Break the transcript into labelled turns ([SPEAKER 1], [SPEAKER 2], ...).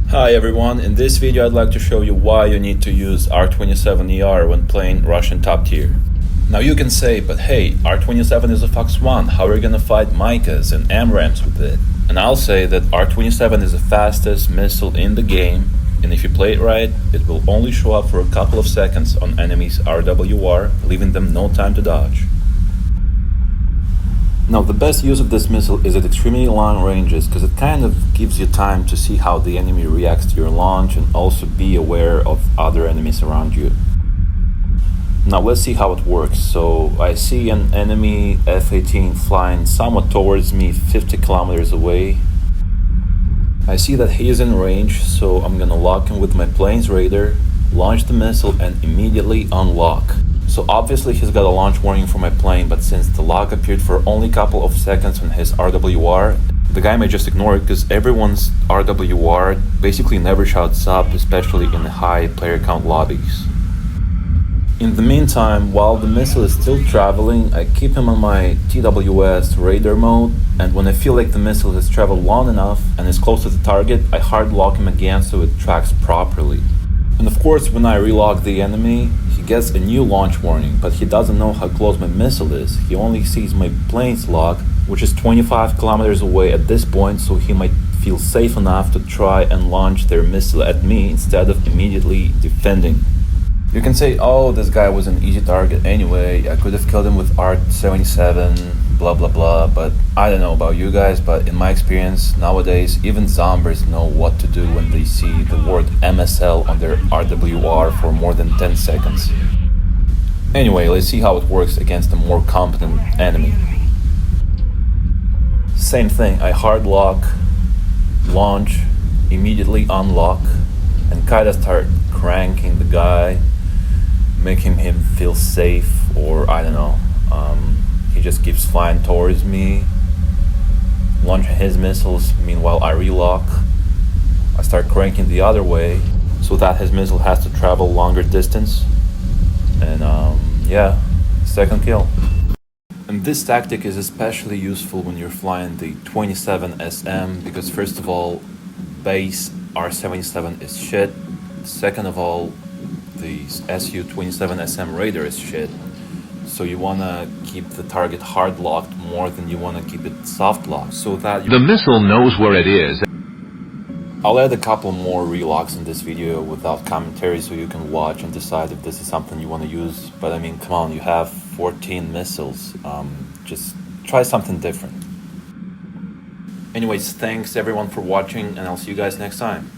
[SPEAKER 1] Hi everyone, in this video I'd like to show you why you need to use R-27ER when playing Russian top tier. Now you can say, but hey, R-27 is a Fox 1, how are you gonna fight Micas and AMRAAMs with it? And I'll say that R-27 is the fastest missile in the game, and if you play it right, it will only show up for a couple of seconds on enemies' RWR, leaving them no time to dodge. Now, the best use of this missile is at extremely long ranges because it kind of gives you time to see how the enemy reacts to your launch and also be aware of other enemies around you. Now let's see how it works. So I see an enemy F-18 flying somewhat towards me 50 kilometers away. I see that he is in range, so I'm gonna lock him with my plane's radar, launch the missile and immediately unlock. So obviously he's got a launch warning for my plane, but since the lock appeared for only a couple of seconds on his RWR, the guy may just ignore it because everyone's RWR basically never shouts up, especially in the high player count lobbies. In the meantime, while the missile is still traveling, I keep him on my TWS radar mode, and when I feel like the missile has traveled long enough and is close to the target, I hard lock him again so it tracks properly. And of course, when I relock the enemy, he gets a new launch warning, but he doesn't know how close my missile is. He only sees my plane's lock, which is 25 kilometers away at this point, so he might feel safe enough to try and launch their missile at me instead of immediately defending. You can say, oh, this guy was an easy target anyway, I could have killed him with R-27, blah blah blah, but I don't know about you guys, but in my experience, nowadays, even zombies know what to do when they see the word MSL on their RWR for more than 10 seconds. Anyway, let's see how it works against a more competent enemy. Same thing, I hard lock, launch, immediately unlock, and kinda start cranking the guy, making him feel safe, or I don't know. He just keeps flying towards me, launching his missiles. Meanwhile, I relock. I start cranking the other way so that his missile has to travel longer distance. And yeah, second kill. And this tactic is especially useful when you're flying the 27SM because first of all, base R-77 is shit. Second of all, the Su-27SM radar is shit. So you want to keep the target hard locked more than you want to keep it soft locked so that
[SPEAKER 2] the missile knows where it is.
[SPEAKER 1] I'll add a couple more relocks in this video without commentary so you can watch and decide if this is something you want to use. But I mean, come on, you have 14 missiles. Just try something different. Anyways, thanks everyone for watching and I'll see you guys next time.